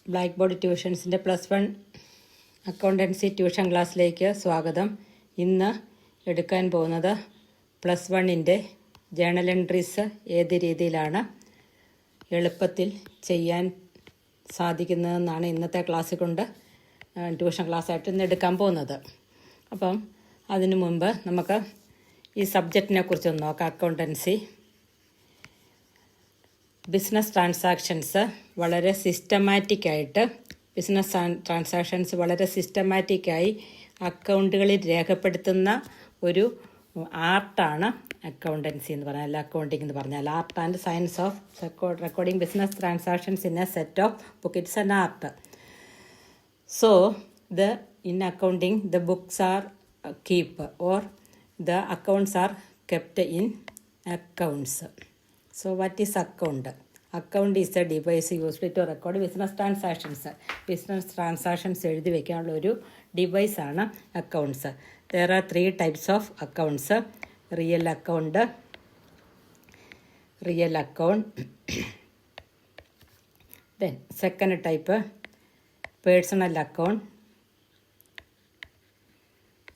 Black board ട്യൂഷൻസിൻ്റെ +1 accountancy tuition ക്ലാസ്സിലേക്ക് സ്വാഗതം. ഇന്ന് എടുക്കാൻ പോകുന്നത് +1ൻ്റെ ജേണൽ എൻട്രീസ് ഏത് രീതിയിലാണ് എളുപ്പത്തിൽ ചെയ്യാൻ സാധിക്കുന്നതെന്നാണ് ഇന്നത്തെ ക്ലാസ് കൊണ്ട് ട്യൂഷൻ ക്ലാസ്സായിട്ട് ഇന്ന് എടുക്കാൻ പോകുന്നത്. അപ്പം അതിനു മുമ്പ് നമുക്ക് ഈ സബ്ജക്റ്റിനെ കുറിച്ചൊന്ന് നോക്കാം. അക്കൗണ്ടൻസി ബിസിനസ് ട്രാൻസാക്ഷൻസ് വളരെ സിസ്റ്റമാറ്റിക്കായിട്ട് അക്കൗണ്ടുകളിൽ രേഖപ്പെടുത്തുന്ന ഒരു ആർട്ടാണ് അക്കൗണ്ടൻസി എന്ന് പറഞ്ഞാൽ, അക്കൗണ്ടിങ് എന്ന് പറഞ്ഞാൽ. Art and science of recording business transactions in A set of book. It's an art. So in accounting the books are keep or the accounts are kept in accounts. So what is account? Account is a device used to record business transactions. Business transactions എഴുതി വയ്ക്കാനുള്ള ഒരു ഡിവൈസാണ് accounts. There are 3 types of accounts. Real account, then second type personal account,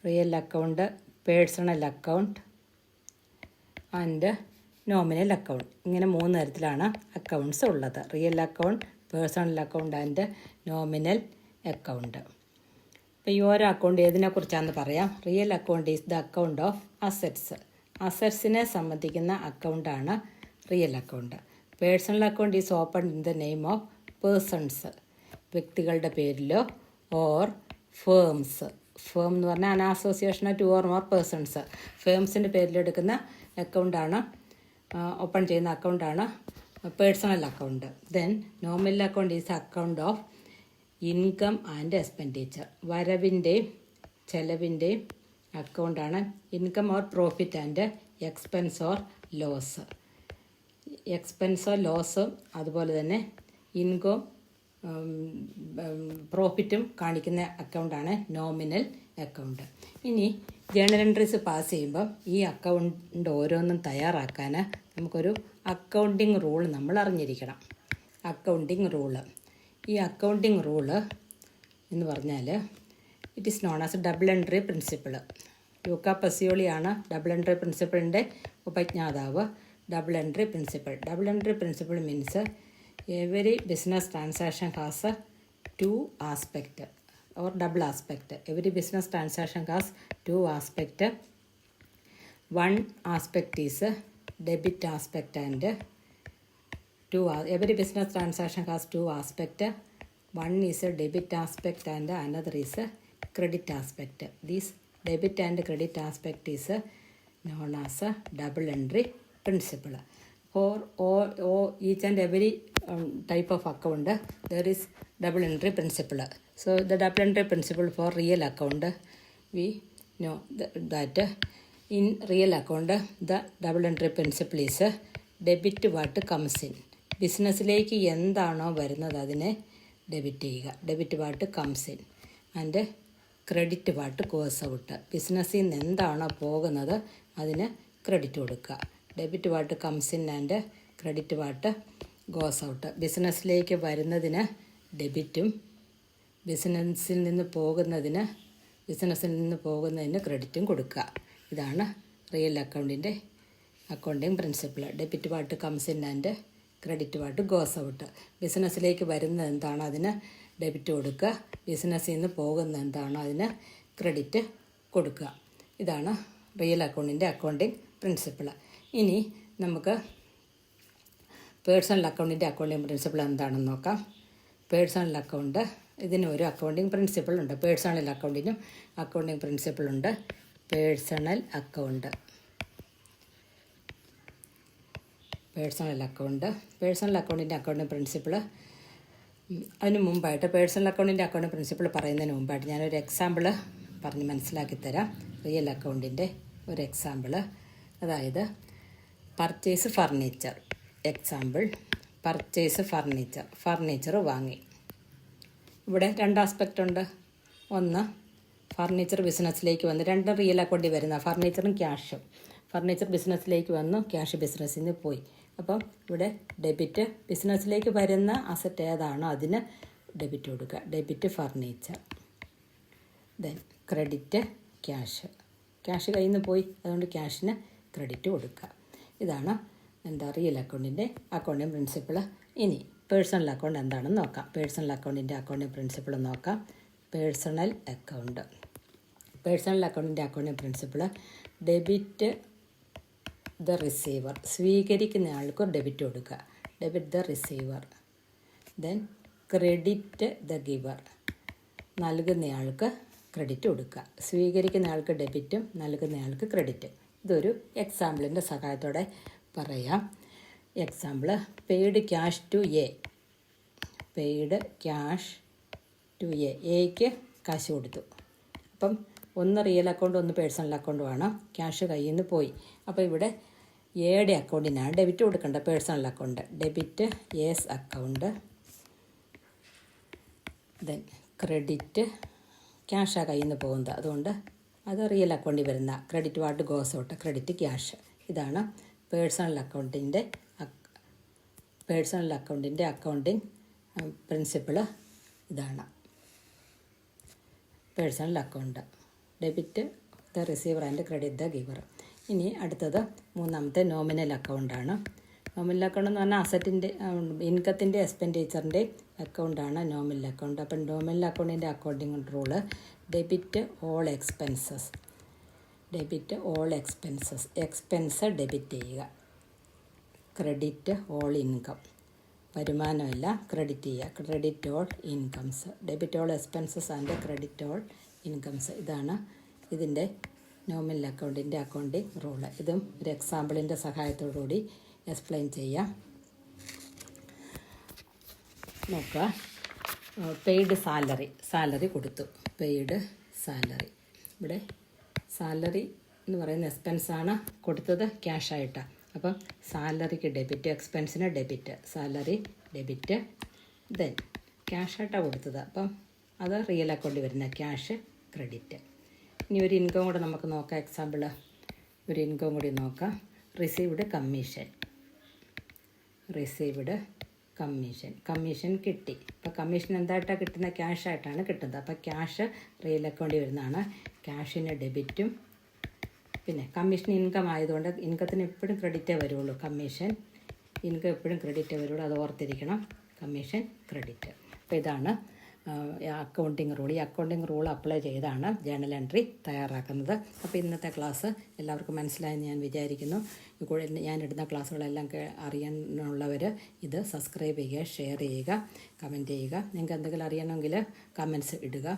real account, personal account and nominal account. ഇങ്ങനെ 3 തരത്തിലാണ് accounts ഉള്ളത്. Real account, personal account and nominal account. അപ്പോൾ ഈ ഓരോ account ഏതിനെക്കുറിച്ചാണെന്ന് പറയാം. Real account is the account of assets. അസറ്റ്സിനെ സംബന്ധിക്കുന്ന അക്കൗണ്ടാണ് real account. Personal account is open in the name of persons, വ്യക്തികളുടെ പേരിലോ, ഓർ ഫേംസ്. ഫേം എന്ന് പറഞ്ഞാൽ an association of 2 or more persons. ഫേംസിൻ്റെ പേരിലെടുക്കുന്ന അക്കൗണ്ടാണ്, ഓപ്പൺ ചെയ്യുന്ന അക്കൗണ്ടാണ് personal account. Then nominal account is account of income and expenditure. വരവിൻ്റെയും ചെലവിൻ്റെയും അക്കൗണ്ടാണ് income or profit and expense or loss. Expense or loss അതുപോലെ തന്നെ ഇൻകം പ്രോഫിറ്റും കാണിക്കുന്ന അക്കൗണ്ടാണ് നോമിനൽ അക്കൗണ്ട്. ഇനി ജേണൽ എൻട്രീസ് പാസ് ചെയ്യുമ്പോൾ ഈ അക്കൗണ്ട് ഓരോന്നും തയ്യാറാക്കാൻ നമുക്കൊരു അക്കൗണ്ടിങ് റൂൾ നമ്മൾ അറിഞ്ഞിരിക്കണം. Accounting rule. ഈ അക്കൗണ്ടിങ് റൂള് എന്ന് പറഞ്ഞാൽ it is known as double entry principle. Luca പസിയോളിയാണ് ഡബിൾ എൻട്രി പ്രിൻസിപ്പിളിൻ്റെ ഉപജ്ഞാതാവ്. Double entry principle means every business transaction has 2 aspects or double aspect. Every business transaction has 2 aspects. One aspect is debit aspect and every business transaction has 2 aspects. One is a debit aspect and another is a credit aspect. This debit and credit aspect is known as a double entry principle. For all each and every type of account there is double entry principle. So the double entry principle for real account, we know that in real account the double entry principle is debit what comes in. ബിസിനസ്സിലേക്ക് എന്താണോ വരുന്നത് അതിനെ debit ചെയ്യുക, debit what comes in, and credit what goes out. ബിസിനസ്സിൽ നിന്ന് എന്താണോ പോകുന്നത് അതിന് ക്രെഡിറ്റ് കൊടുക്കുക. Debit what comes in and credit what goes out. ബിസിനസ്സിലേക്ക് വരുന്നതിന് ഡെബിറ്റും ബിസിനസ്സിൽ നിന്ന് പോകുന്നതിന് ക്രെഡിറ്റും കൊടുക്കുക. ഇതാണ് real accounting principle. Debit what comes in and credit what goes out. ബിസിനസ്സിലേക്ക് വരുന്നത് എന്താണോ അതിന് ഡെബിറ്റ് കൊടുക്കുക, ബിസിനസ്സിൽ നിന്ന് പോകുന്നത് എന്താണോ അതിന് ക്രെഡിറ്റ് കൊടുക്കുക. ഇതാണ് റിയൽ അക്കൗണ്ടിങ് പ്രിൻസിപ്പിൾ. ഇനി നമുക്ക് പേഴ്സണൽ അക്കൗണ്ടിങ് പ്രിൻസിപ്പിൾ എന്താണെന്ന് നോക്കാം. പേഴ്സണൽ അക്കൗണ്ട്, ഇതിന് ഒരു അക്കൗണ്ടിങ് പ്രിൻസിപ്പിൾ ഉണ്ട്. പേഴ്സണൽ അക്കൗണ്ടിനും അക്കൗണ്ടിങ് പ്രിൻസിപ്പിൾ ഉണ്ട്. പേഴ്സണൽ അക്കൗണ്ടിൻ്റെ അക്കൗണ്ടിങ് പ്രിൻസിപ്പിൾ അതിന് മുമ്പായിട്ട്, പേഴ്സണൽ അക്കൗണ്ടിൻ്റെ പ്രിൻസിപ്പിൾ പറയുന്നതിന് മുമ്പായിട്ട് ഞാനൊരു എക്സാമ്പിൾ പറഞ്ഞ് മനസ്സിലാക്കി തരാം. റിയൽ അക്കൗണ്ടിൻ്റെ ഒരു എക്സാമ്പിൾ. അതായത് purchase furniture. Example, purchase furniture വാങ്ങി. ഇവിടെ 2 ആസ്പെക്റ്റ് ഉണ്ട്. ഒന്ന്, ഫർണിച്ചർ ബിസിനസ്സിലേക്ക് വന്ന്, 2 റിയൽ അക്കൗണ്ടിൽ വരുന്ന ഫർണിച്ചറും ക്യാഷും. ഫർണിച്ചർ ബിസിനസ്സിലേക്ക് വന്നു, ക്യാഷ് ബിസിനസ്സിൽ നിന്ന് പോയി. അപ്പം ഇവിടെ ഡെബിറ്റ് ബിസിനസ്സിലേക്ക് വരുന്ന അസറ്റ് ഏതാണോ അതിന് ഡെബിറ്റ് കൊടുക്കുക. Debit furniture. Then credit cash. Cash കയ്യിൽ നിന്ന് പോയി, അതുകൊണ്ട് ക്യാഷിന് ക്രെഡിറ്റ് കൊടുക്കുക. ഇതാണ് റിയൽ അക്കൗണ്ടിൻ്റെ അക്കൗണ്ടിങ് പ്രിൻസിപ്പിൾ. ഇനി പേഴ്സണൽ അക്കൗണ്ട് എന്താണെന്ന് നോക്കാം. പേഴ്സണൽ അക്കൗണ്ടിൻ്റെ അക്കൗണ്ടിങ് പ്രിൻസിപ്പിൾ നോക്കാം. പേഴ്സണൽ അക്കൗണ്ടിൻ്റെ accounting principle: debit the receiver. സ്വീകരിക്കുന്ന ആൾക്ക് ഡെബിറ്റ് കൊടുക്കുക. Debit the receiver. Then credit the giver. നൽകുന്നയാൾക്ക് ക്രെഡിറ്റ് കൊടുക്കുക. സ്വീകരിക്കുന്ന ആൾക്ക് ഡെബിറ്റും നൽകുന്നയാൾക്ക് ക്രെഡിറ്റ്. ഇതൊരു എക്സാമ്പിളിൻ്റെ സഹായത്തോടെ പറയാം. Example: paid cash to A. Paid cash to A. എക്ക് കാശ് കൊടുത്തു. അപ്പം ഒന്ന് റിയൽ അക്കൗണ്ട്, ഒന്ന് പേഴ്സണൽ അക്കൗണ്ടുമാണ്. ക്യാഷ് കയ്യിൽ നിന്ന് പോയി. അപ്പോൾ ഇവിടെ എയുടെ അക്കൗണ്ടിനാണ് ഡെബിറ്റ് കൊടുക്കേണ്ടത്. Personal account debit A's account. Then credit ക്യാഷാണ് കയ്യിൽ നിന്ന് പോകുന്നത്, അതുകൊണ്ട് അത് റിയൽ അക്കൗണ്ടിൽ വരുന്ന credit what goes out, credit cash. ഇതാണ് പേഴ്സണൽ അക്കൗണ്ടിൻ്റെ അക്കൗണ്ടിങ് പ്രിൻസിപ്പിൾ. ഇതാണ് personal account. Debit the receiver and credit the giver. ഇനി അടുത്തത് മൂന്നാമത്തെ നോമിനൽ അക്കൗണ്ടാണ്. നോമിനൽ അക്കൗണ്ട് എന്ന് പറഞ്ഞാൽ അസറ്റിൻ്റെ, ഇൻകത്തിൻ്റെ എക്സ്പെൻഡിച്ചറിൻ്റെ അക്കൗണ്ടാണ് നോമിനൽ അക്കൗണ്ട്. അപ്പം നോമിനൽ അക്കൗണ്ടിൻ്റെ accounting rule: debit all expenses. Expense debit ചെയ്യുക. Credit all income. വരുമാനമെല്ലാം ക്രെഡിറ്റ് ചെയ്യുക. Credit all incomes. Debit all expenses and credit all incomes. ഇതാണ് ഇതിൻ്റെ നോമിനൽ അക്കൗണ്ടിൻ്റെ അക്കൗണ്ടിങ് റൂള്. ഇതും ഒരു എക്സാമ്പിളിൻ്റെ സഹായത്തോടുകൂടി എക്സ്പ്ലെയിൻ ചെയ്യാം. നോക്കുക. പെയ്ഡ് സാലറി കൊടുത്തു. Paid salary. ഇവിടെ സാലറി എന്ന് പറയുന്ന എക്സ്പെൻസാണ്, കൊടുത്തത് ക്യാഷായിട്ടാണ്. അപ്പം സാലറിക്ക് ഡെബിറ്റ്, എക്സ്പെൻസിന് ഡെബിറ്റ്. Salary debit. ദെൻ ക്യാഷായിട്ടാണ് കൊടുത്തത്, അപ്പം അത് റിയൽ അക്കൗണ്ടിൽ വരുന്ന ക്യാഷ് ക്രെഡിറ്റ്. ഇനി ഒരു ഇൻകം കൂടെ നമുക്ക് നോക്കാം. എക്സാമ്പിൾ ഒരു ഇൻകം കൂടി നോക്കാം. റിസീവ്ഡ് കമ്മീഷൻ കിട്ടി. അപ്പോൾ കമ്മീഷൻ എന്തായിട്ടാണ് കിട്ടുന്നത്? ക്യാഷായിട്ടാണ് കിട്ടുന്നത്. അപ്പോൾ ക്യാഷ് റിയൽ അക്കൗണ്ടിൽ വരുന്നതാണ്. ക്യാഷിന് ഡെബിറ്റും, പിന്നെ കമ്മീഷൻ ഇൻകം ആയതുകൊണ്ട് ഇൻകത്തിന് എപ്പോഴും ക്രെഡിറ്റേ വരുള്ളൂ. ഇൻകം എപ്പോഴും ക്രെഡിറ്റേ വരുള്ളൂ, അത് ഓർത്തിരിക്കണം. Commission credit. അപ്പോൾ ഇതാണ് അക്കൗണ്ടിങ് റൂൾ. ഈ അക്കൗണ്ടിങ് റൂൾ അപ്ലൈ ചെയ്താണ് ജേണൽ എൻട്രി തയ്യാറാക്കുന്നത്. അപ്പോൾ ഇന്നത്തെ ക്ലാസ് എല്ലാവർക്കും മനസ്സിലായെന്ന് ഞാൻ വിചാരിക്കുന്നു. ഞാനിടുന്ന ക്ലാസ്സുകളെല്ലാം അറിയാനുള്ളവർ ഇത് സബ്സ്ക്രൈബ് ചെയ്യുക, ഷെയർ ചെയ്യുക, കമൻറ്റ് ചെയ്യുക. നിങ്ങൾക്ക് എന്തെങ്കിലും അറിയണമെങ്കിൽ കമൻറ്റ്സ് ഇടുക.